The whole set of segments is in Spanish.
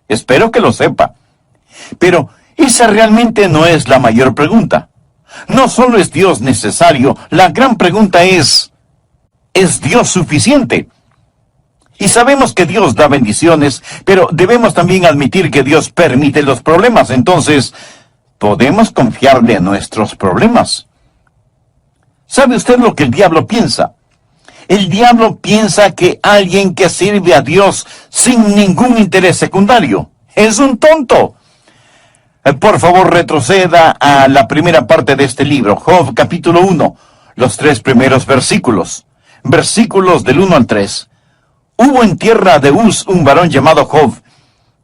Espero que lo sepa. Pero esa realmente no es la mayor pregunta. No solo es Dios necesario, la gran pregunta ¿es Dios suficiente? Y sabemos que Dios da bendiciones, pero debemos también admitir que Dios permite los problemas. Entonces, ¿podemos confiarle a nuestros problemas? ¿Sabe usted lo que el diablo piensa? El diablo piensa que alguien que sirve a Dios sin ningún interés secundario es un tonto. Por favor, retroceda a la primera parte de este libro, Job capítulo 1, los 3 primeros versículos. Versículos del 1 al 3. Hubo en tierra de Uz un varón llamado Job,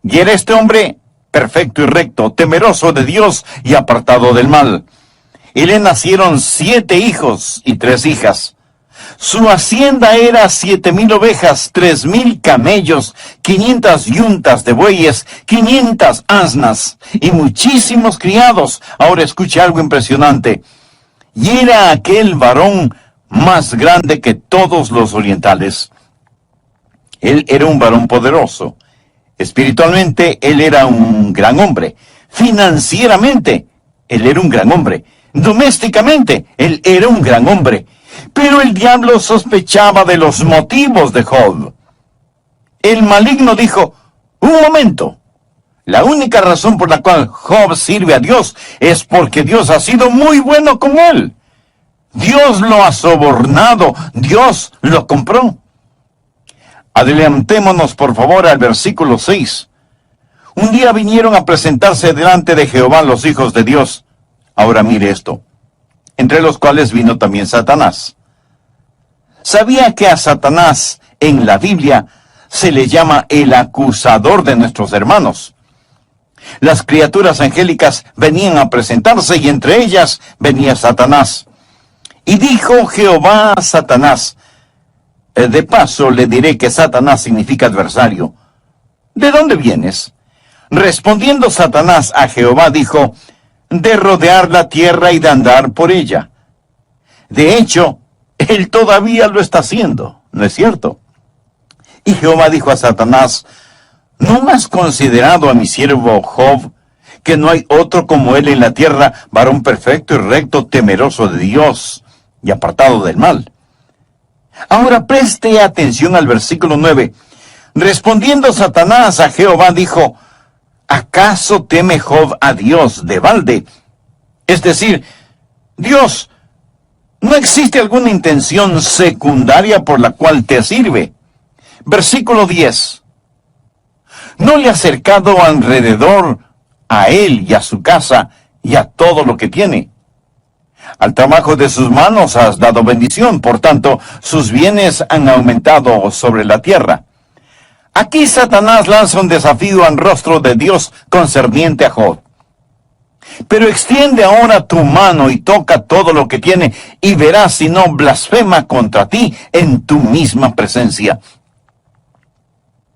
y era este hombre perfecto y recto, temeroso de Dios y apartado del mal. Y le nacieron 7 hijos y 3 hijas. Su hacienda era 7,000 ovejas, 3,000 camellos, 500 yuntas de bueyes, 500 asnas y muchísimos criados. Ahora escuche algo impresionante. Y era aquel varón más grande que todos los orientales. Él era un varón poderoso. Espiritualmente, él era un gran hombre. Financieramente, él era un gran hombre. Domésticamente, él era un gran hombre. Pero el diablo sospechaba de los motivos de Job. El maligno dijo, un momento, la única razón por la cual Job sirve a Dios es porque Dios ha sido muy bueno con él. Dios lo ha sobornado, Dios lo compró. Adelantémonos por favor al versículo 6. Un día vinieron a presentarse delante de Jehová los hijos de Dios. Ahora mire esto. Entre los cuales vino también Satanás. ¿Sabía que a Satanás en la Biblia se le llama el acusador de nuestros hermanos? Las criaturas angélicas venían a presentarse y entre ellas venía Satanás. Y dijo Jehová a Satanás, de paso le diré que Satanás significa adversario. ¿De dónde vienes? Respondiendo Satanás a Jehová dijo, de rodear la tierra y de andar por ella. De hecho, él todavía lo está haciendo, ¿no es cierto? Y Jehová dijo a Satanás, ¿no has considerado a mi siervo Job, que no hay otro como él en la tierra, varón perfecto y recto, temeroso de Dios y apartado del mal? Ahora preste atención al versículo 9. Respondiendo Satanás a Jehová dijo, ¿acaso teme Job a Dios de balde? Es decir, Dios, ¿no existe alguna intención secundaria por la cual te sirve? Versículo 10. ¿No le ha acercado alrededor a él y a su casa y a todo lo que tiene? Al trabajo de sus manos has dado bendición, por tanto, sus bienes han aumentado sobre la tierra. Aquí Satanás lanza un desafío al rostro de Dios concerniente a Job. Pero extiende ahora tu mano y toca todo lo que tiene, y verás si no blasfema contra ti en tu misma presencia.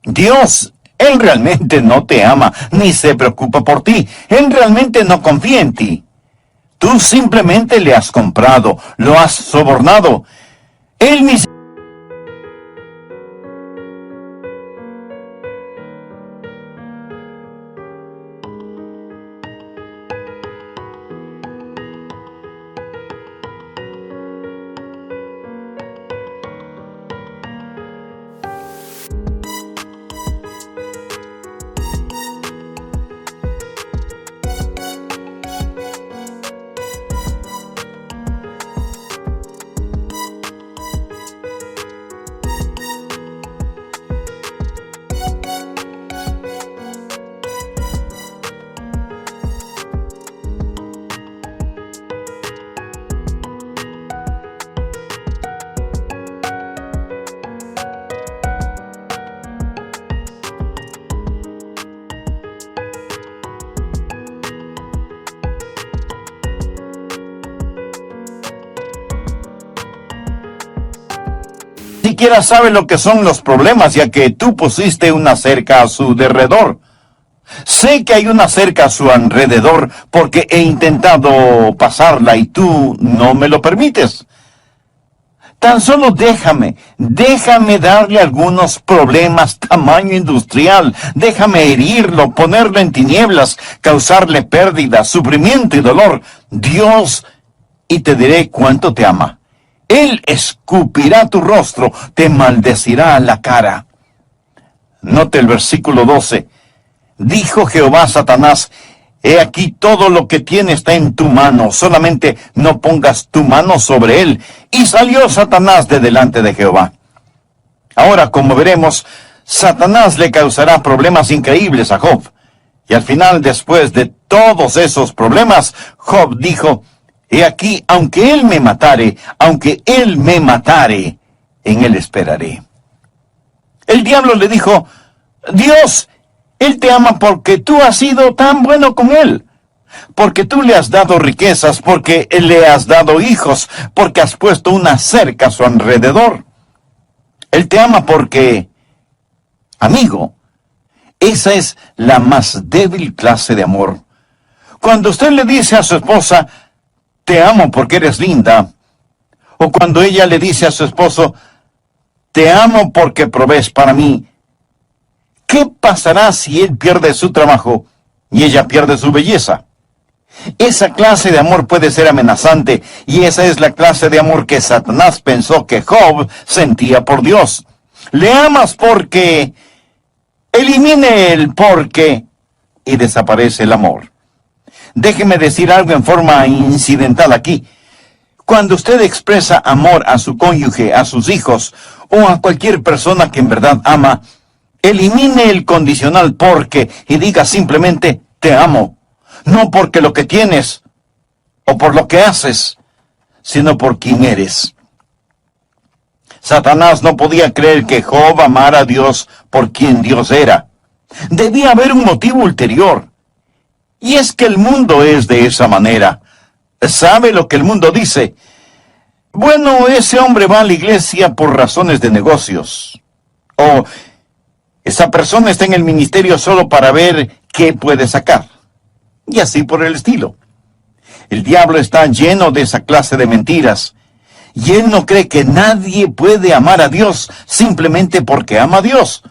Dios, Él realmente no te ama, ni se preocupa por ti. Él realmente no confía en ti. Tú simplemente le has comprado, lo has sobornado. Él ni siquiera sabe lo que son los problemas, ya que tú pusiste una cerca a su derredor. Sé que hay una cerca a su alrededor porque he intentado pasarla y tú no me lo permites. Tan solo déjame darle algunos problemas tamaño industrial, déjame herirlo, ponerlo en tinieblas, causarle pérdida, sufrimiento y dolor. Dios, y te diré cuánto te ama. Él escupirá tu rostro, te maldecirá a la cara. Note el versículo 12. Dijo Jehová a Satanás: he aquí todo lo que tiene está en tu mano, solamente no pongas tu mano sobre él. Y salió Satanás de delante de Jehová. Ahora, como veremos, Satanás le causará problemas increíbles a Job. Y al final, después de todos esos problemas, Job dijo: he aquí, aunque él me matare, en él esperaré. El diablo le dijo: Dios, Él te ama porque tú has sido tan bueno con Él, porque tú le has dado riquezas, porque le has dado hijos, porque has puesto una cerca a su alrededor. Él te ama porque, amigo, esa es la más débil clase de amor. Cuando usted le dice a su esposa: te amo porque eres linda, o cuando ella le dice a su esposo: te amo porque provees para mí, ¿qué pasará si él pierde su trabajo y ella pierde su belleza? Esa clase de amor puede ser amenazante, y esa es la clase de amor que Satanás pensó que Job sentía por Dios. Le amas porque... elimine el porque y desaparece el amor. Déjeme decir algo en forma incidental aquí. Cuando usted expresa amor a su cónyuge, a sus hijos, o a cualquier persona que en verdad ama, elimine el condicional porque y diga simplemente: te amo. No porque lo que tienes o por lo que haces, sino por quien eres. Satanás no podía creer que Job amara a Dios por quien Dios era. Debía haber un motivo ulterior. Y es que el mundo es de esa manera. ¿Sabe lo que el mundo dice? Bueno, ese hombre va a la iglesia por razones de negocios. O esa persona está en el ministerio solo para ver qué puede sacar. Y así por el estilo. El diablo está lleno de esa clase de mentiras. Y él no cree que nadie puede amar a Dios simplemente porque ama a Dios.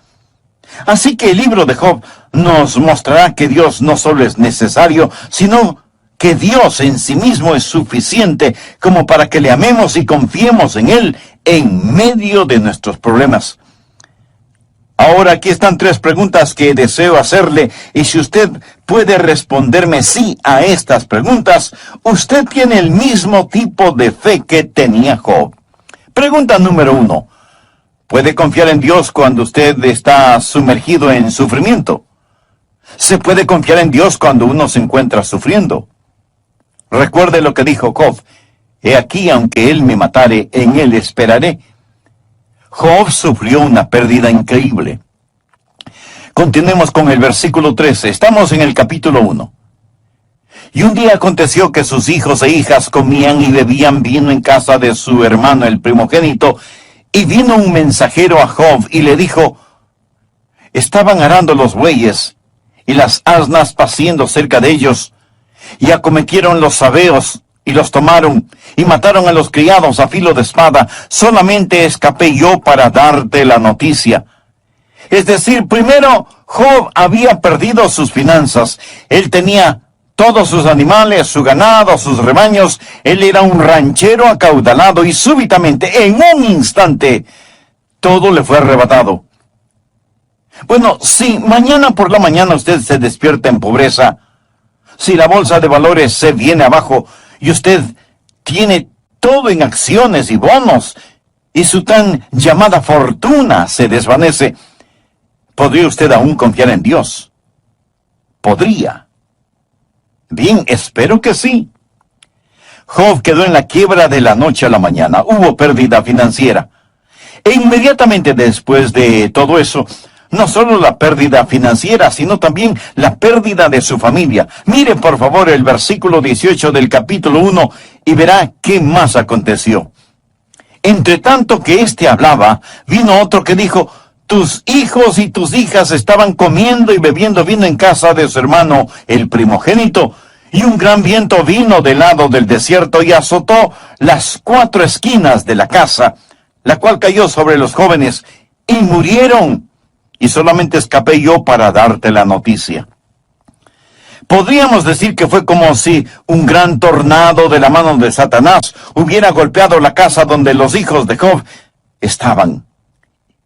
Así que el libro de Job nos mostrará que Dios no solo es necesario, sino que Dios en sí mismo es suficiente como para que le amemos y confiemos en Él en medio de nuestros problemas. Ahora aquí están 3 preguntas que deseo hacerle, y si usted puede responderme sí a estas preguntas, usted tiene el mismo tipo de fe que tenía Job. Pregunta número 1. ¿Puede confiar en Dios cuando usted está sumergido en sufrimiento? ¿Se puede confiar en Dios cuando uno se encuentra sufriendo? Recuerde lo que dijo Job: he aquí, aunque él me matare, en él esperaré. Job sufrió una pérdida increíble. Continuemos con el versículo 13. Estamos en el capítulo 1. Y un día aconteció que sus hijos e hijas comían y bebían vino en casa de su hermano el primogénito, y vino un mensajero a Job y le dijo: estaban arando los bueyes, y las asnas paciendo cerca de ellos, y acometieron los sabeos, y los tomaron, y mataron a los criados a filo de espada. Solamente escapé yo para darte la noticia. Es decir, primero, Job había perdido sus finanzas. Él tenía todos sus animales, su ganado, sus rebaños. Él era un ranchero acaudalado, y súbitamente, en un instante, todo le fue arrebatado. Bueno, si mañana por la mañana usted se despierta en pobreza, si la bolsa de valores se viene abajo y usted tiene todo en acciones y bonos, y su tan llamada fortuna se desvanece, ¿podría usted aún confiar en Dios? ¿Podría? Bien, espero que sí. Job quedó en la quiebra de la noche a la mañana. Hubo pérdida financiera. E inmediatamente después de todo eso, no solo la pérdida financiera, sino también la pérdida de su familia. Mire por favor el versículo 18 del capítulo 1 y verá qué más aconteció. Entre tanto que éste hablaba, vino otro que dijo: tus hijos y tus hijas estaban comiendo y bebiendo vino en casa de su hermano el primogénito, Y un gran viento vino del lado del desierto y azotó las 4 esquinas de la casa, la cual cayó sobre los jóvenes, y murieron. Y solamente escapé yo para darte la noticia. Podríamos decir que fue como si un gran tornado de la mano de Satanás hubiera golpeado la casa donde los hijos de Job estaban.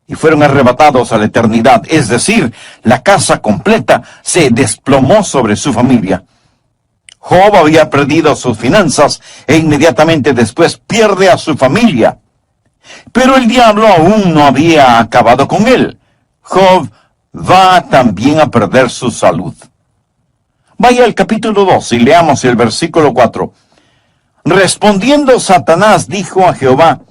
Y fueron arrebatados a la eternidad. Es decir, la casa completa se desplomó sobre su familia. Job había perdido sus finanzas e inmediatamente después pierde a su familia. Pero el diablo aún no había acabado con él. Job va también a perder su salud. Vaya al capítulo 2 y leamos el versículo 4. Respondiendo Satanás dijo a Jehová: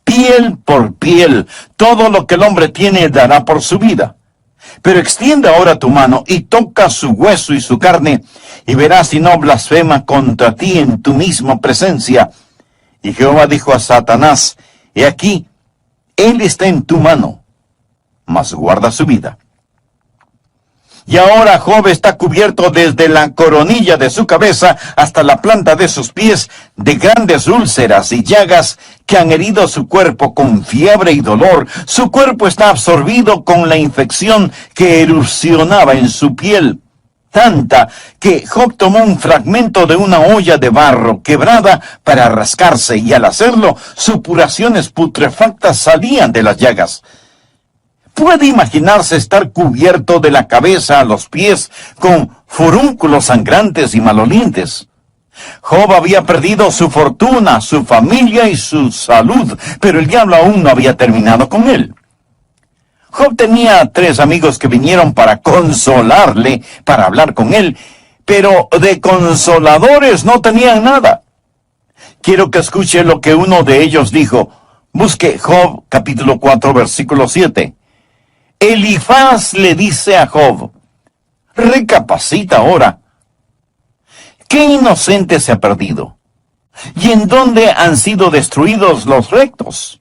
piel por piel, todo lo que el hombre tiene dará por su vida. Pero extiende ahora tu mano y toca su hueso y su carne, y verás si no blasfema contra ti en tu misma presencia. Y Jehová dijo a Satanás: he aquí, él está en tu mano, mas guarda su vida. Y ahora Job está cubierto desde la coronilla de su cabeza hasta la planta de sus pies de grandes úlceras y llagas que han herido su cuerpo con fiebre y dolor. Su cuerpo está absorbido con la infección que erupcionaba en su piel, tanta que Job tomó un fragmento de una olla de barro quebrada para rascarse, y al hacerlo, supuraciones putrefactas salían de las llagas. ¿Puede imaginarse estar cubierto de la cabeza a los pies con furúnculos sangrantes y malolientes? Job había perdido su fortuna, su familia y su salud, pero el diablo aún no había terminado con él. Job tenía 3 amigos que vinieron para consolarle, para hablar con él, pero de consoladores no tenían nada. Quiero que escuche lo que uno de ellos dijo. Busque Job capítulo 4, versículo 7. Elifaz le dice a Job: recapacita ahora. ¿Qué inocente se ha perdido? ¿Y en dónde han sido destruidos los rectos?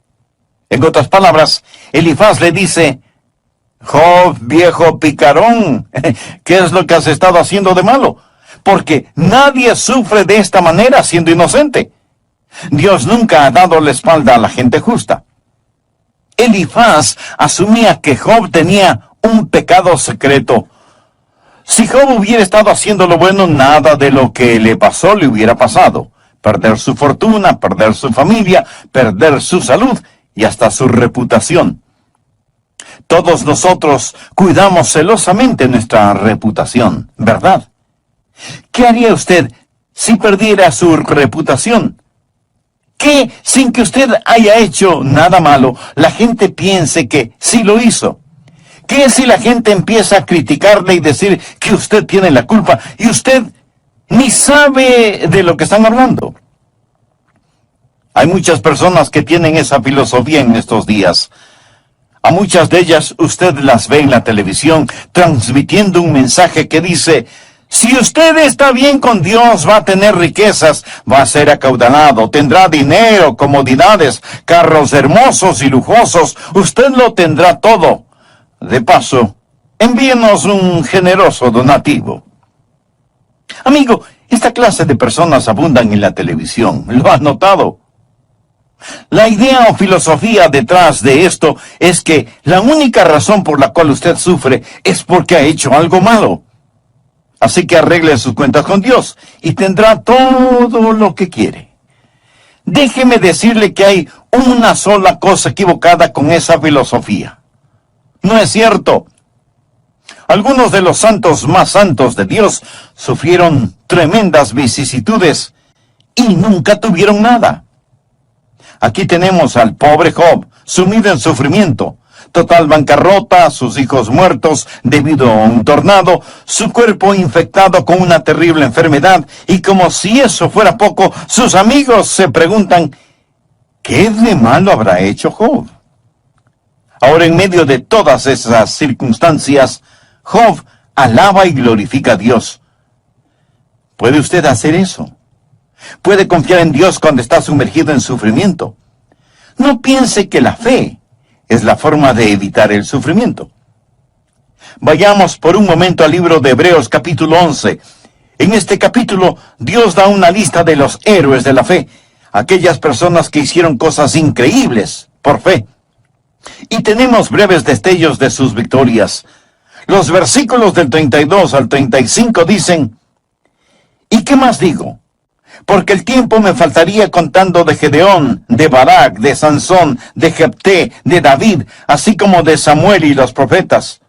En otras palabras, Elifaz le dice: Job, viejo picarón, ¿qué es lo que has estado haciendo de malo? Porque nadie sufre de esta manera siendo inocente. Dios nunca ha dado la espalda a la gente justa. Elifaz asumía que Job tenía un pecado secreto. Si Job hubiera estado haciendo lo bueno, nada de lo que le pasó le hubiera pasado. Perder su fortuna, perder su familia, perder su salud y hasta su reputación. Todos nosotros cuidamos celosamente nuestra reputación, ¿verdad? ¿Qué haría usted si perdiera su reputación? ¿Qué, sin que usted haya hecho nada malo, la gente piense que sí lo hizo? ¿Qué si la gente empieza a criticarle y decir que usted tiene la culpa y usted ni sabe de lo que están hablando? Hay muchas personas que tienen esa filosofía en estos días. A muchas de ellas usted las ve en la televisión transmitiendo un mensaje que dice: si usted está bien con Dios, va a tener riquezas, va a ser acaudalado, tendrá dinero, comodidades, carros hermosos y lujosos, usted lo tendrá todo. De paso, envíenos un generoso donativo. Amigo, esta clase de personas abundan en la televisión, ¿lo has notado? La idea o filosofía detrás de esto es que la única razón por la cual usted sufre es porque ha hecho algo malo. Así que arregle sus cuentas con Dios y tendrá todo lo que quiere. Déjeme decirle que hay una sola cosa equivocada con esa filosofía. No es cierto. Algunos de los santos más santos de Dios sufrieron tremendas vicisitudes y nunca tuvieron nada. Aquí tenemos al pobre Job, sumido en sufrimiento, total bancarrota, sus hijos muertos debido a un tornado, su cuerpo infectado con una terrible enfermedad, y como si eso fuera poco, sus amigos se preguntan: ¿qué de malo habrá hecho Job? Ahora, en medio de todas esas circunstancias, Job alaba y glorifica a Dios. ¿Puede usted hacer eso? ¿Puede confiar en Dios cuando está sumergido en sufrimiento? No piense que la fe es la forma de evitar el sufrimiento. Vayamos por un momento al libro de Hebreos capítulo 11. En este capítulo, Dios da una lista de los héroes de la fe, aquellas personas que hicieron cosas increíbles por fe. Y tenemos breves destellos de sus victorias. Los versículos del 32 al 35 dicen: ¿Y qué más digo? Porque el tiempo me faltaría contando de Gedeón, de Barak, de Sansón, de Jefté, de David, así como de Samuel y los profetas,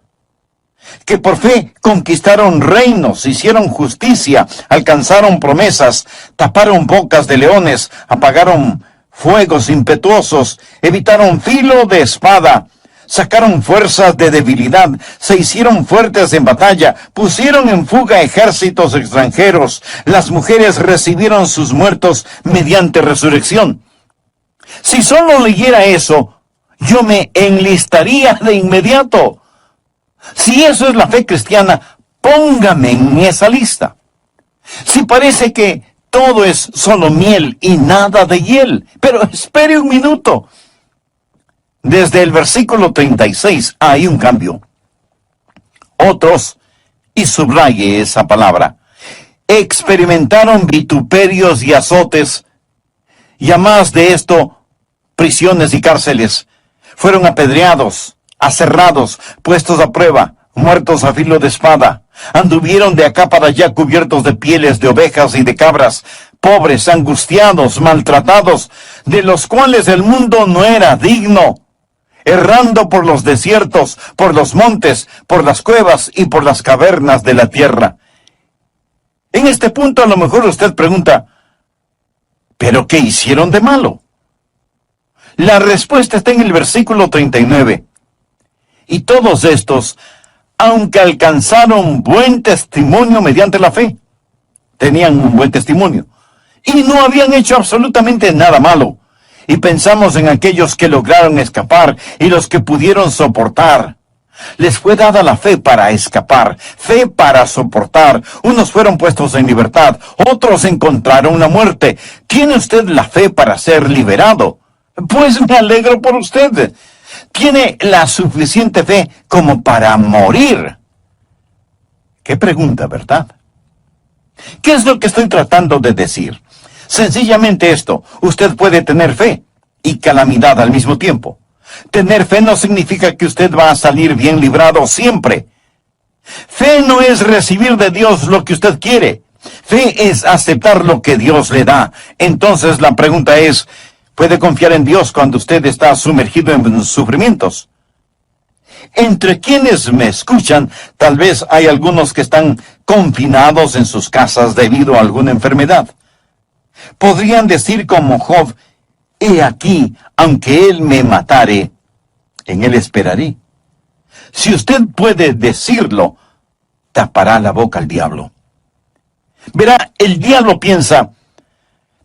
que por fe conquistaron reinos, hicieron justicia, alcanzaron promesas, taparon bocas de leones, apagaron fuegos impetuosos, evitaron filo de espada, sacaron fuerzas de debilidad, se hicieron fuertes en batalla, pusieron en fuga ejércitos extranjeros, las mujeres recibieron sus muertos mediante resurrección. Si solo leyera eso, yo me enlistaría de inmediato. Si eso es la fe cristiana, póngame en esa lista. Si parece que todo es solo miel y nada de hiel, pero espere un minuto. Desde el versículo 36 hay un cambio. Otros, y subraye esa palabra, experimentaron vituperios y azotes, y a más de esto, prisiones y cárceles. Fueron apedreados, aserrados, puestos a prueba, muertos a filo de espada. Anduvieron de acá para allá cubiertos de pieles de ovejas y de cabras, pobres, angustiados, maltratados, de los cuales el mundo no era digno, errando por los desiertos, por los montes, por las cuevas y por las cavernas de la tierra. En este punto a lo mejor usted pregunta: ¿pero qué hicieron de malo? La respuesta está en el versículo 39. Y todos estos, aunque alcanzaron buen testimonio mediante la fe, tenían un buen testimonio, y no habían hecho absolutamente nada malo. Y pensamos en aquellos que lograron escapar y los que pudieron soportar. Les fue dada la fe para escapar, fe para soportar. Unos fueron puestos en libertad, otros encontraron la muerte. ¿Tiene usted la fe para ser liberado? Pues me alegro por usted. Tiene la suficiente fe como para morir. Qué pregunta, ¿verdad? ¿Qué es lo que estoy tratando de decir? Sencillamente esto: usted puede tener fe y calamidad al mismo tiempo. Tener fe no significa que usted va a salir bien librado siempre. Fe no es recibir de Dios lo que usted quiere. Fe es aceptar lo que Dios le da. Entonces la pregunta es: ¿puede confiar en Dios cuando usted está sumergido en sufrimientos? Entre quienes me escuchan, tal vez hay algunos que están confinados en sus casas debido a alguna enfermedad. Podrían decir como Job: he aquí, aunque él me matare, en él esperaré. Si usted puede decirlo, tapará la boca al diablo. Verá, el diablo piensa: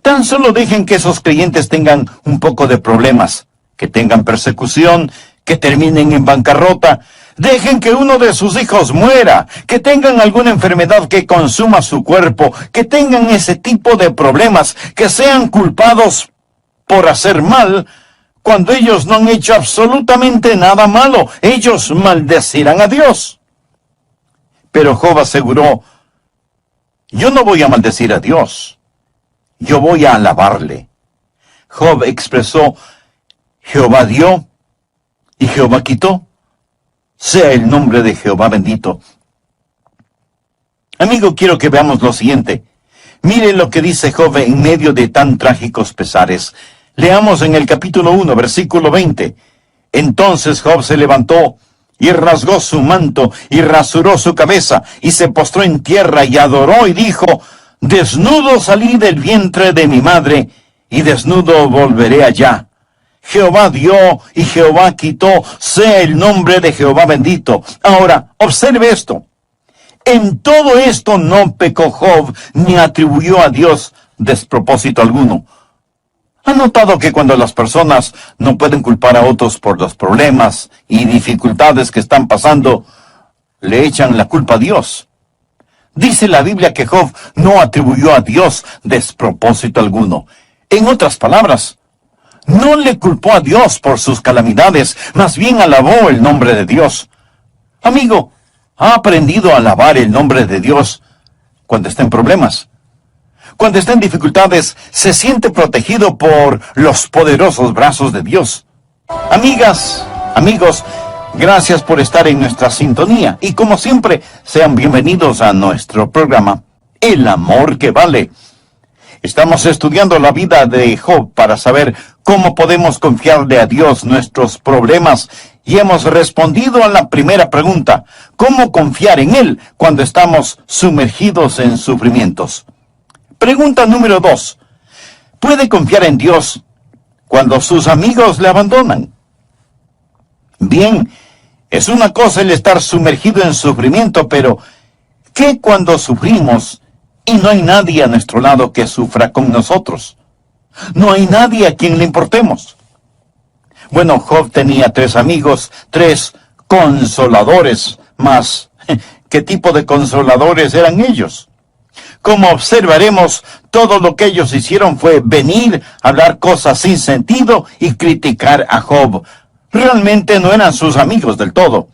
tan solo dejen que esos creyentes tengan un poco de problemas, que tengan persecución, que terminen en bancarrota. Dejen que uno de sus hijos muera, que tengan alguna enfermedad que consuma su cuerpo, que tengan ese tipo de problemas, que sean culpados por hacer mal, cuando ellos no han hecho absolutamente nada malo. Ellos maldecirán a Dios. Pero Job aseguró: yo no voy a maldecir a Dios, yo voy a alabarle. Job expresó: Jehová dio y Jehová quitó. Sea el nombre de Jehová bendito. Amigo, quiero que veamos lo siguiente. Mire lo que dice Job en medio de tan trágicos pesares. Leamos en el capítulo 1, versículo 20. Entonces Job se levantó y rasgó su manto y rasuró su cabeza y se postró en tierra y adoró y dijo: desnudo salí del vientre de mi madre y desnudo volveré allá. Jehová dio y Jehová quitó, sea el nombre de Jehová bendito. Ahora, observe esto. En todo esto no pecó Job, ni atribuyó a Dios despropósito alguno. ¿Ha notado que cuando las personas no pueden culpar a otros por los problemas y dificultades que están pasando, le echan la culpa a Dios? Dice la Biblia que Job no atribuyó a Dios despropósito alguno. En otras palabras, no le culpó a Dios por sus calamidades, más bien alabó el nombre de Dios. Amigo, ¿ha aprendido a alabar el nombre de Dios cuando está en problemas. Cuando está en dificultades, se siente protegido por los poderosos brazos de Dios. Amigas, amigos, gracias por estar en nuestra sintonía. Y como siempre, sean bienvenidos a nuestro programa, El Amor que Vale. Estamos estudiando la vida de Job para saber cómo podemos confiarle a Dios nuestros problemas. Y hemos respondido a la primera pregunta: ¿cómo confiar en Él cuando estamos sumergidos en sufrimientos? Pregunta número 2. ¿Puede confiar en Dios cuando sus amigos le abandonan? Bien, es una cosa el estar sumergido en sufrimiento, pero ¿qué cuando sufrimos y no hay nadie a nuestro lado que sufra con nosotros? No hay nadie a quien le importemos. Bueno, Job tenía 3 amigos, 3 consoladores, mas ¿qué tipo de consoladores eran ellos? Como observaremos, todo lo que ellos hicieron fue venir, hablar cosas sin sentido y criticar a Job. Realmente no eran sus amigos del todo.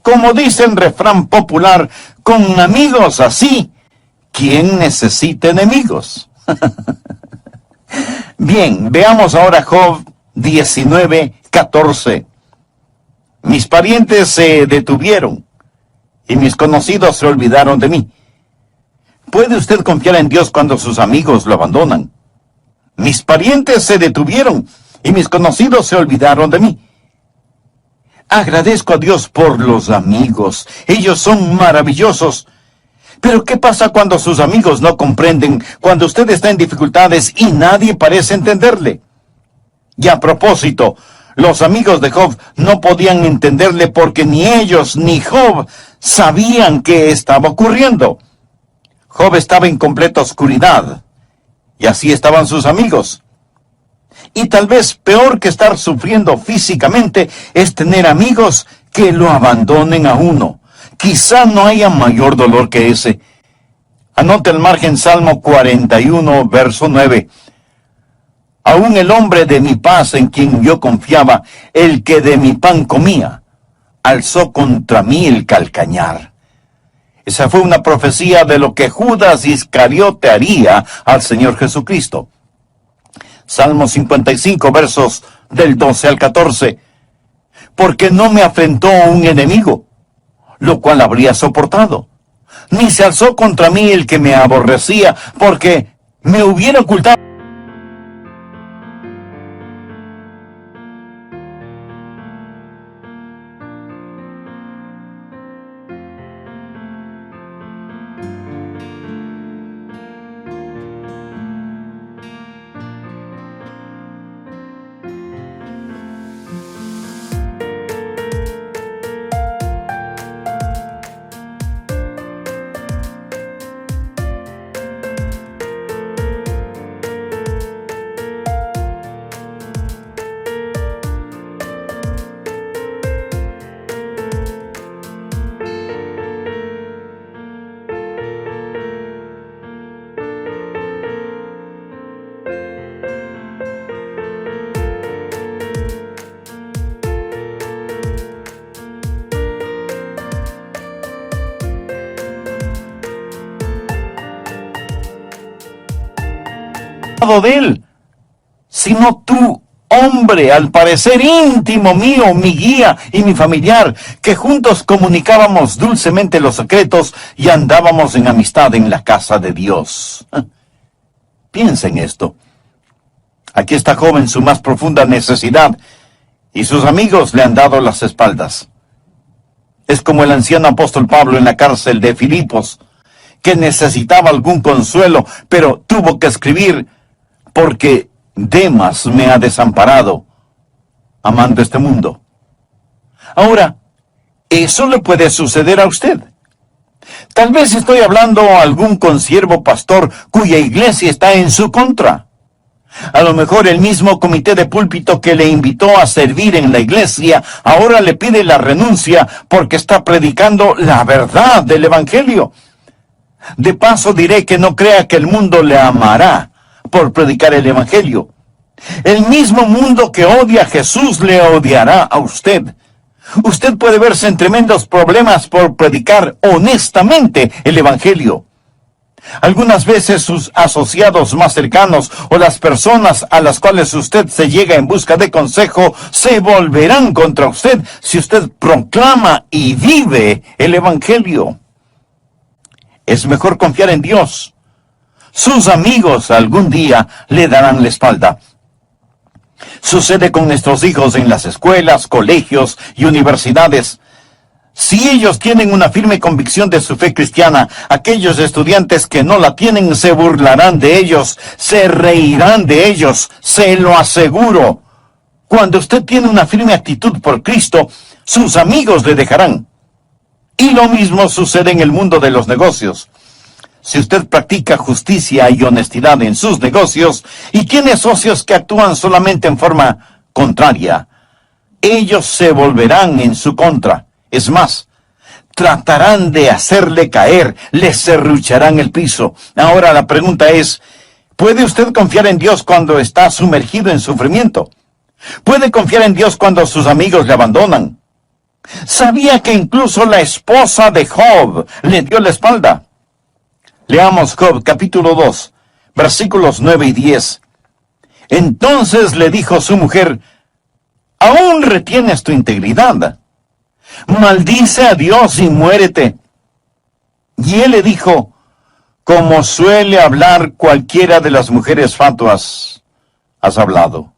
Como dice el refrán popular, con amigos así, ¿quién necesita enemigos? Bien, veamos ahora Job 19:14. Mis parientes se detuvieron y mis conocidos se olvidaron de mí. ¿Puede usted confiar en Dios cuando sus amigos lo abandonan? Mis parientes se detuvieron y mis conocidos se olvidaron de mí. Agradezco a Dios por los amigos. Ellos son maravillosos. Pero ¿qué pasa cuando sus amigos no comprenden, cuando usted está en dificultades y nadie parece entenderle? Y a propósito, los amigos de Job no podían entenderle porque ni ellos ni Job sabían qué estaba ocurriendo. Job estaba en completa oscuridad, y así estaban sus amigos. Y tal vez peor que estar sufriendo físicamente es tener amigos que lo abandonen a uno. Quizá no haya mayor dolor que ese. Anote al margen Salmo 41, verso 9. Aún el hombre de mi paz en quien yo confiaba, el que de mi pan comía, alzó contra mí el calcañar. Esa fue una profecía de lo que Judas Iscariote haría al Señor Jesucristo. Salmo 55, versos del 12 al 14. Porque no me afrentó un enemigo, lo cual habría soportado. Ni se alzó contra mí el que me aborrecía, porque me hubiera ocultado. De él, sino tú, hombre, al parecer íntimo mío, mi guía y mi familiar, que juntos comunicábamos dulcemente los secretos y andábamos en amistad en la casa de Dios. Piensa en esto. Aquí está Job en su más profunda necesidad, y sus amigos le han dado las espaldas. Es como el anciano apóstol Pablo en la cárcel de Filipos, que necesitaba algún consuelo, pero tuvo que escribir: porque Demas me ha desamparado, amando este mundo. Ahora, eso le puede suceder a usted. Tal vez estoy hablando a algún consiervo pastor cuya iglesia está en su contra. A lo mejor el mismo comité de púlpito que le invitó a servir en la iglesia ahora le pide la renuncia porque está predicando la verdad del Evangelio. De paso diré que no crea que el mundo le amará por predicar el Evangelio. El mismo mundo que odia a Jesús le odiará a usted. Usted puede verse en tremendos problemas por predicar honestamente el Evangelio. Algunas veces sus asociados más cercanos o las personas a las cuales usted se llega en busca de consejo se volverán contra usted si usted proclama y vive el Evangelio. Es mejor confiar en Dios. Sus amigos algún día le darán la espalda. Sucede con nuestros hijos en las escuelas, colegios y universidades. Si ellos tienen una firme convicción de su fe cristiana, aquellos estudiantes que no la tienen se burlarán de ellos, se reirán de ellos, se lo aseguro. Cuando usted tiene una firme actitud por Cristo, sus amigos le dejarán. Y lo mismo sucede en el mundo de los negocios. Si usted practica justicia y honestidad en sus negocios y tiene socios que actúan solamente en forma contraria, ellos se volverán en su contra. Es más, tratarán de hacerle caer, le serrucharán el piso. Ahora la pregunta es, ¿puede usted confiar en Dios cuando está sumergido en sufrimiento? ¿Puede confiar en Dios cuando sus amigos le abandonan? ¿Sabía que incluso la esposa de Job le dio la espalda? Leamos Job capítulo 2, versículos 9 y 10. Entonces le dijo su mujer, ¿aún retienes tu integridad? Maldice a Dios y muérete. Y él le dijo, como suele hablar cualquiera de las mujeres fatuas, has hablado.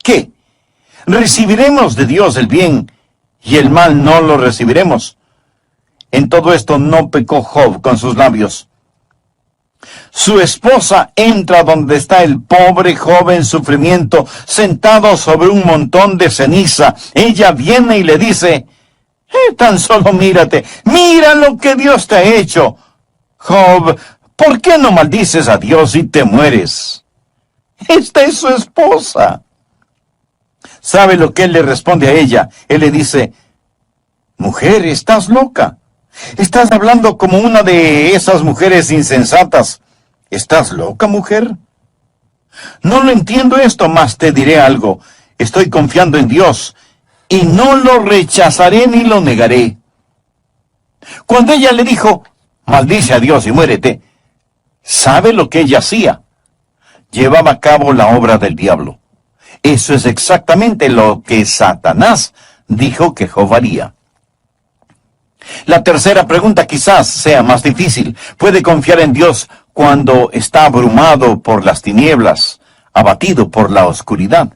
¿Qué? ¿Recibiremos de Dios el bien y el mal no lo recibiremos? En todo esto no pecó Job con sus labios. Su esposa entra donde está el pobre Job en sufrimiento, sentado sobre un montón de ceniza. Ella viene y le dice, tan solo mírate, mira lo que Dios te ha hecho. Job, ¿por qué no maldices a Dios y te mueres? Esta es su esposa. ¿Sabe lo que él le responde a ella? Él le dice, mujer, estás loca. Estás hablando como una de esas mujeres insensatas. ¿Estás loca, mujer? No lo entiendo esto, mas te diré algo. Estoy confiando en Dios y no lo rechazaré ni lo negaré. Cuando ella le dijo, maldice a Dios y muérete, ¿sabe lo que ella hacía? Llevaba a cabo la obra del diablo. Eso es exactamente lo que Satanás dijo que Job haría. La tercera pregunta quizás sea más difícil. ¿Puede confiar en Dios cuando está abrumado por las tinieblas, abatido por la oscuridad?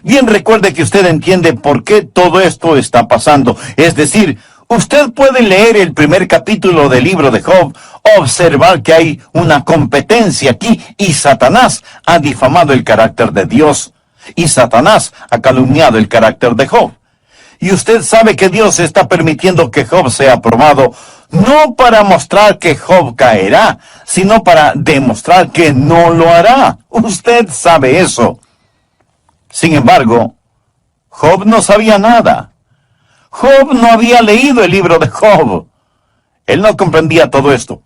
Bien, recuerde que usted entiende por qué todo esto está pasando. Es decir, usted puede leer el primer capítulo del libro de Job, observar que hay una competencia aquí y Satanás ha difamado el carácter de Dios y Satanás ha calumniado el carácter de Job. Y usted sabe que Dios está permitiendo que Job sea probado, no para mostrar que Job caerá, sino para demostrar que no lo hará. Usted sabe eso. Sin embargo, Job no sabía nada. Job no había leído el libro de Job. Él no comprendía todo esto.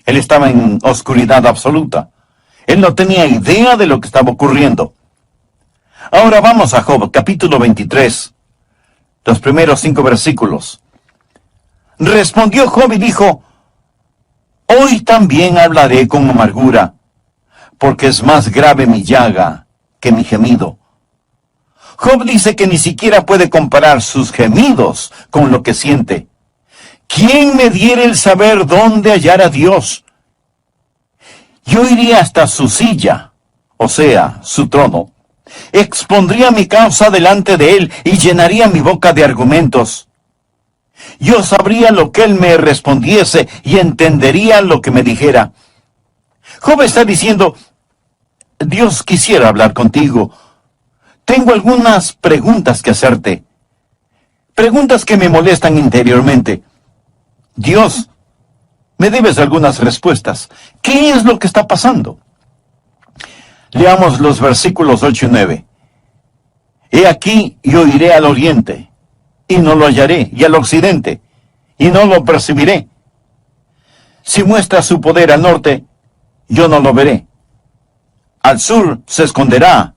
Él estaba en oscuridad absoluta. Él no tenía idea de lo que estaba ocurriendo. Ahora vamos a Job, capítulo 23. Los primeros 5 versículos. Respondió Job y dijo, hoy también hablaré con amargura, porque es más grave mi llaga que mi gemido. Job dice que ni siquiera puede comparar sus gemidos con lo que siente. ¿Quién me diera el saber dónde hallar a Dios? Yo iría hasta su silla, o sea, su trono. Expondría mi causa delante de él y llenaría mi boca de argumentos. Yo sabría lo que él me respondiese y entendería lo que me dijera. Job está diciendo, Dios quisiera hablar contigo. Tengo algunas preguntas que hacerte. Preguntas que me molestan interiormente. Dios, me debes algunas respuestas. ¿Qué es lo que está pasando? Leamos los versículos 8 y 9. He aquí, yo iré al oriente, y no lo hallaré, y al occidente, y no lo percibiré. Si muestra su poder al norte, yo no lo veré. Al sur se esconderá,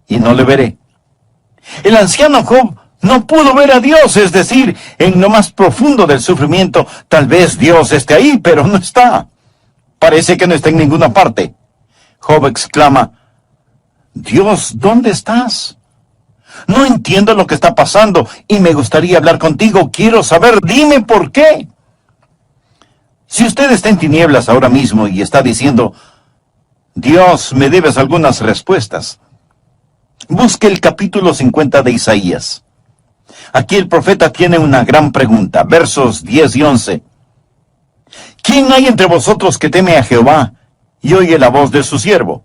y no le veré. El anciano Job no pudo ver a Dios, es decir, en lo más profundo del sufrimiento, tal vez Dios esté ahí, pero no está. Parece que no está en ninguna parte. Job exclama: Dios, ¿dónde estás? No entiendo lo que está pasando y me gustaría hablar contigo. Quiero saber, dime por qué. Si usted está en tinieblas ahora mismo y está diciendo: Dios, me debes algunas respuestas, busque el capítulo 50 de Isaías. Aquí el profeta tiene una gran pregunta, versos 10 y 11. ¿Quién hay entre vosotros que teme a Jehová y oye la voz de su siervo?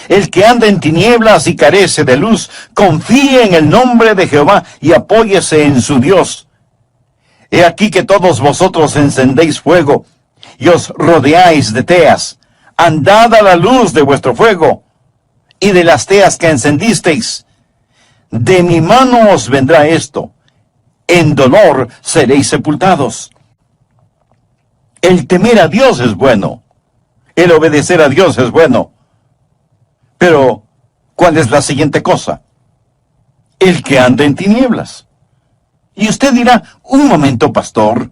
El que anda en tinieblas y carece de luz, confíe en el nombre de Jehová y apóyese en su Dios. He aquí que todos vosotros encendéis fuego y os rodeáis de teas. Andad a la luz de vuestro fuego y de las teas que encendisteis. De mi mano os vendrá esto. En dolor seréis sepultados. El temer a Dios es bueno. El obedecer a Dios es bueno. Pero, ¿cuál es la siguiente cosa? El que anda en tinieblas. Y usted dirá: un momento, pastor,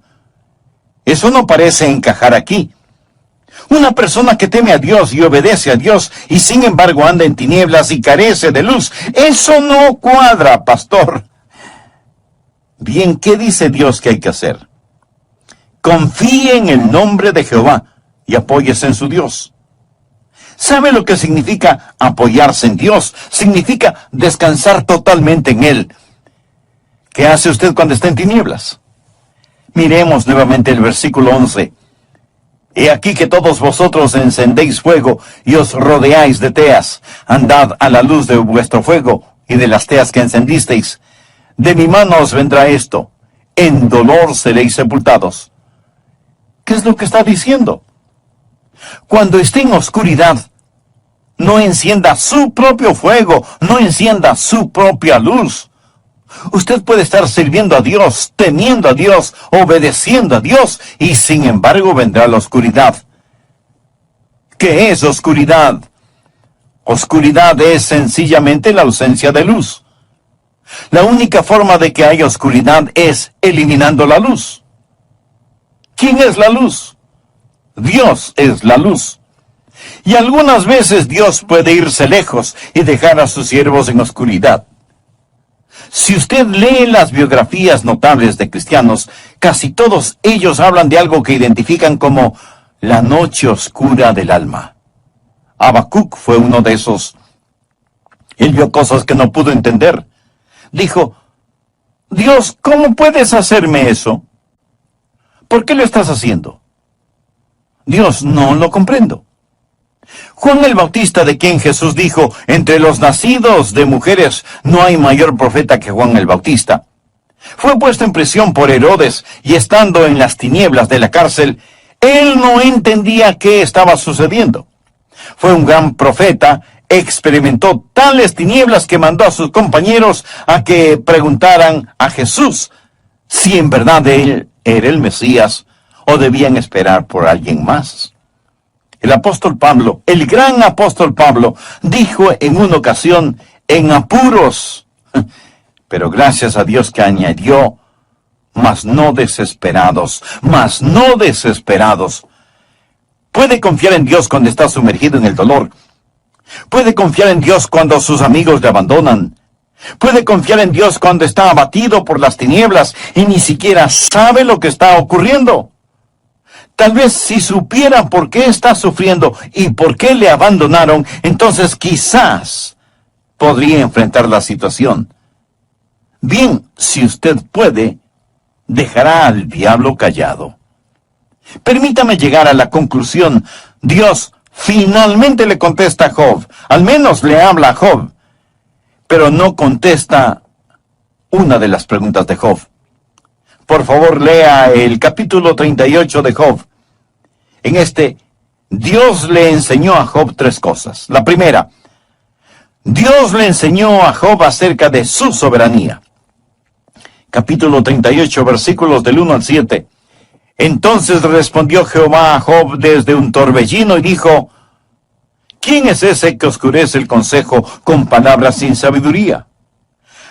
eso no parece encajar aquí. Una persona que teme a Dios y obedece a Dios y sin embargo anda en tinieblas y carece de luz. Eso no cuadra, pastor. Bien, ¿qué dice Dios que hay que hacer? Confíe en el nombre de Jehová y apóyese en su Dios. ¿Sabe lo que significa apoyarse en Dios? Significa descansar totalmente en Él. ¿Qué hace usted cuando está en tinieblas? Miremos nuevamente el versículo 11. He aquí que todos vosotros encendéis fuego y os rodeáis de teas. Andad a la luz de vuestro fuego y de las teas que encendisteis. De mi mano os vendrá esto. En dolor seréis sepultados. ¿Qué es lo que está diciendo? Cuando esté en oscuridad, no encienda su propio fuego, no encienda su propia luz. Usted puede estar sirviendo a Dios, temiendo a Dios, obedeciendo a Dios, y sin embargo vendrá la oscuridad. ¿Qué es oscuridad? Oscuridad es sencillamente la ausencia de luz. La única forma de que haya oscuridad es eliminando la luz. ¿Quién es la luz? Dios es la luz. Y algunas veces Dios puede irse lejos y dejar a sus siervos en oscuridad. Si usted lee las biografías notables de cristianos, casi todos ellos hablan de algo que identifican como la noche oscura del alma. Habacuc fue uno de esos. Él vio cosas que no pudo entender. Dijo: Dios, ¿cómo puedes hacerme eso? ¿Por qué lo estás haciendo? Dios, no lo comprendo. Juan el Bautista, de quien Jesús dijo: entre los nacidos de mujeres no hay mayor profeta que Juan el Bautista, fue puesto en prisión por Herodes y estando en las tinieblas de la cárcel, él no entendía qué estaba sucediendo. Fue un gran profeta, experimentó tales tinieblas que mandó a sus compañeros a que preguntaran a Jesús si en verdad él era el Mesías o debían esperar por alguien más. El apóstol Pablo, el gran apóstol Pablo, dijo en una ocasión: en apuros, pero gracias a Dios que añadió: mas no desesperados, mas no desesperados. Puede confiar en Dios cuando está sumergido en el dolor. Puede confiar en Dios cuando sus amigos le abandonan. Puede confiar en Dios cuando está abatido por las tinieblas y ni siquiera sabe lo que está ocurriendo. Tal vez si supiera por qué está sufriendo y por qué le abandonaron, entonces quizás podría enfrentar la situación. Bien, si usted puede, dejará al diablo callado. Permítame llegar a la conclusión. Dios finalmente le contesta a Job, al menos le habla a Job, pero no contesta una de las preguntas de Job. Por favor, lea el capítulo 38 de Job. En este, Dios le enseñó a Job tres cosas. La primera, Dios le enseñó a Job acerca de su soberanía. Capítulo 38, versículos del 1 al 7. Entonces respondió Jehová a Job desde un torbellino y dijo: ¿quién es ese que oscurece el consejo con palabras sin sabiduría?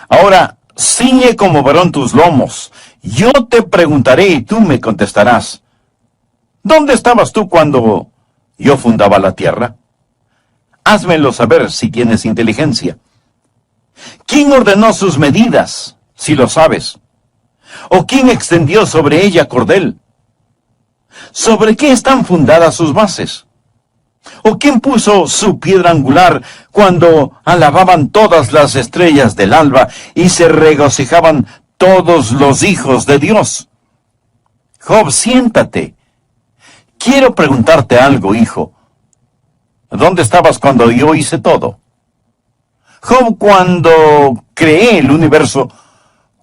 Ahora, ciñe como varón tus lomos. Yo te preguntaré y tú me contestarás. ¿Dónde estabas tú cuando ¿Yo fundaba la tierra? Házmelo saber si tienes inteligencia. ¿Quién ordenó sus medidas, si lo sabes? ¿O quién extendió sobre ella cordel? ¿Sobre qué están fundadas sus bases? ¿O quién puso su piedra angular cuando alababan todas las estrellas del alba y se regocijaban todos los hijos de Dios? Job, siéntate. Quiero preguntarte algo, hijo. ¿Dónde estabas cuando yo hice todo? Job, cuando creé el universo,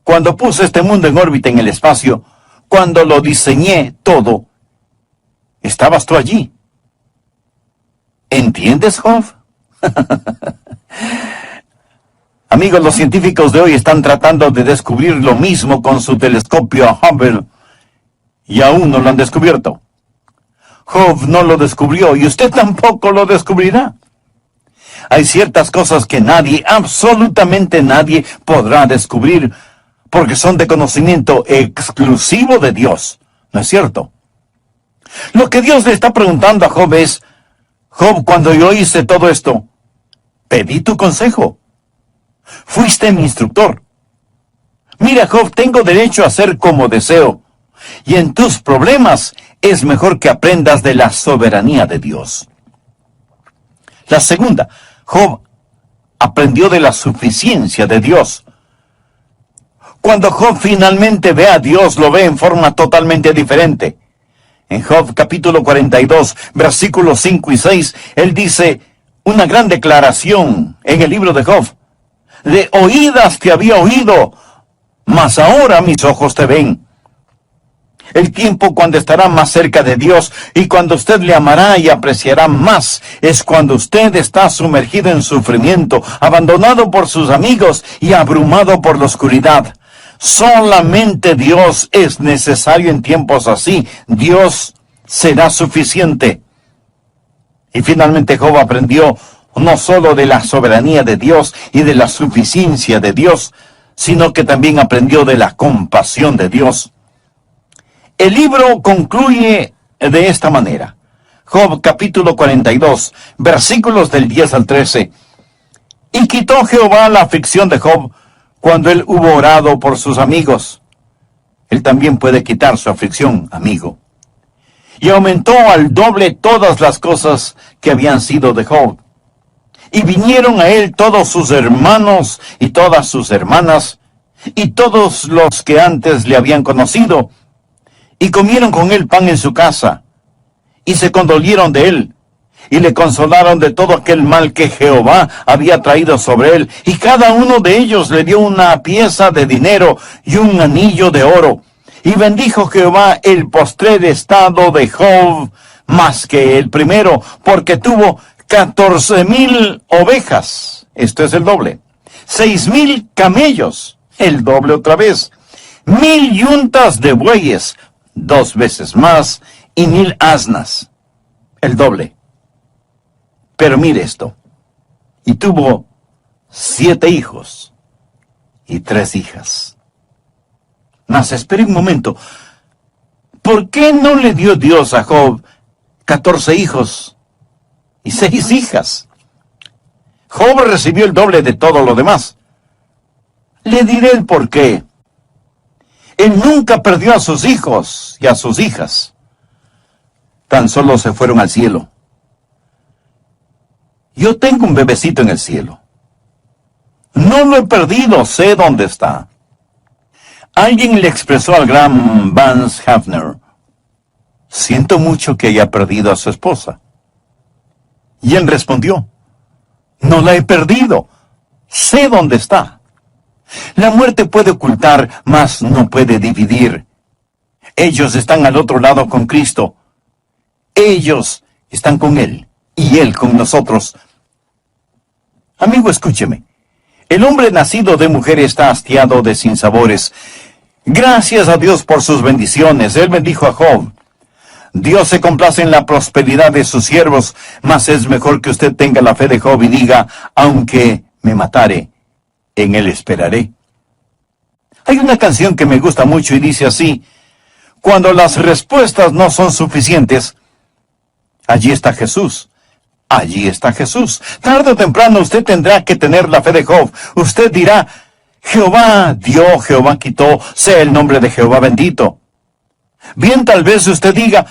cuando puse este mundo en órbita en el espacio, cuando lo diseñé todo, ¿estabas tú allí? ¿Entiendes, Job? Amigos, los científicos de hoy están tratando de descubrir lo mismo con su telescopio Hubble y aún no lo han descubierto. Job no lo descubrió y usted tampoco lo descubrirá. Hay ciertas cosas que nadie, absolutamente nadie, podrá descubrir porque son de conocimiento exclusivo de Dios. ¿No es cierto? Lo que Dios le está preguntando a Job es: Job, cuando yo hice todo esto, pedí tu consejo. Fuiste mi instructor. Mira, Job, tengo derecho a hacer como deseo. Y en tus problemas es mejor que aprendas de la soberanía de Dios. La segunda, Job aprendió de la suficiencia de Dios. Cuando Job finalmente ve a Dios, lo ve en forma totalmente diferente. En Job capítulo 42, versículos 5 y 6, él dice una gran declaración en el libro de Job. De oídas te había oído, mas ahora mis ojos te ven. El tiempo cuando estará más cerca de Dios y cuando usted le amará y apreciará más es cuando usted está sumergido en sufrimiento, abandonado por sus amigos y abrumado por la oscuridad. Solamente Dios es necesario en tiempos así. Dios será suficiente. Y finalmente Job aprendió no solo de la soberanía de Dios y de la suficiencia de Dios, sino que también aprendió de la compasión de Dios. El libro concluye de esta manera. Job capítulo 42, versículos del 10 al 13. Y quitó Jehová la aflicción de Job cuando él hubo orado por sus amigos. Él también puede quitar su aflicción, amigo. Y aumentó al doble todas las cosas que habían sido de Job. Y vinieron a él todos sus hermanos y todas sus hermanas, y todos los que antes le habían conocido, y comieron con él pan en su casa, y se condolieron de él, y le consolaron de todo aquel mal que Jehová había traído sobre él, y cada uno de ellos le dio una pieza de dinero y un anillo de oro. Y bendijo Jehová el postrer estado de Job más que el primero, porque tuvo 14,000 ovejas, esto es el doble, 6,000 camellos, el doble otra vez, 1,000 yuntas de bueyes, 2 veces más, y 1,000 asnas, el doble. Pero mire esto, y tuvo 7 hijos y 3 hijas. Mas espere un momento, ¿por qué no le dio Dios a Job 14 hijos y 6 hijas? Job recibió el doble de todo lo demás. Le diré el por qué. Él nunca perdió a sus hijos y a sus hijas. Tan solo se fueron al cielo. Yo tengo un bebecito en el cielo. No lo he perdido, sé dónde está. Alguien le expresó al gran Vance Havner: siento mucho que haya perdido a su esposa. Y él respondió: no la he perdido, sé dónde está. La muerte puede ocultar, mas no puede dividir. Ellos están al otro lado con Cristo. Ellos están con Él y Él con nosotros. Amigo, escúcheme. El hombre nacido de mujer está hastiado de sinsabores. Gracias a Dios por sus bendiciones. Él bendijo a Job. Dios se complace en la prosperidad de sus siervos, mas es mejor que usted tenga la fe de Job y diga: aunque me matare, en él esperaré. Hay una canción que me gusta mucho y dice así: cuando las respuestas no son suficientes, Allí está Jesús. Allí está Jesús. Tarde o temprano usted tendrá que tener la fe de Job. Usted dirá, Jehová dio, Jehová quitó, sea el nombre de Jehová bendito. Bien, tal vez usted diga,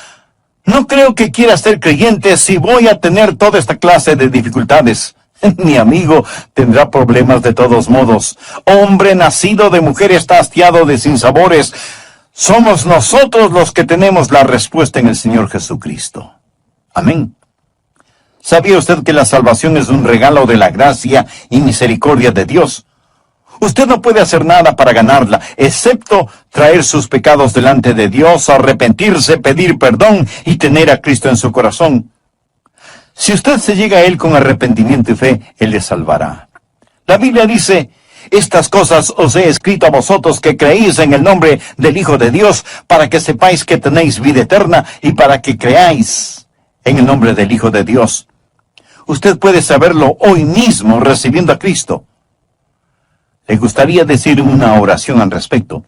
no creo que quiera ser creyente si voy a tener toda esta clase de dificultades. Mi amigo tendrá problemas de todos modos. Hombre nacido de mujer está hastiado de sinsabores. Somos nosotros los que tenemos la respuesta en el Señor Jesucristo. Amén. ¿Sabía usted que la salvación es un regalo de la gracia y misericordia de Dios? Usted no puede hacer nada para ganarla, excepto traer sus pecados delante de Dios, arrepentirse, pedir perdón y tener a Cristo en su corazón. Si usted se llega a Él con arrepentimiento y fe, Él le salvará. La Biblia dice, estas cosas os he escrito a vosotros que creéis en el nombre del Hijo de Dios, para que sepáis que tenéis vida eterna y para que creáis en el nombre del Hijo de Dios. Usted puede saberlo hoy mismo recibiendo a Cristo. ¿Le gustaría decir una oración al respecto?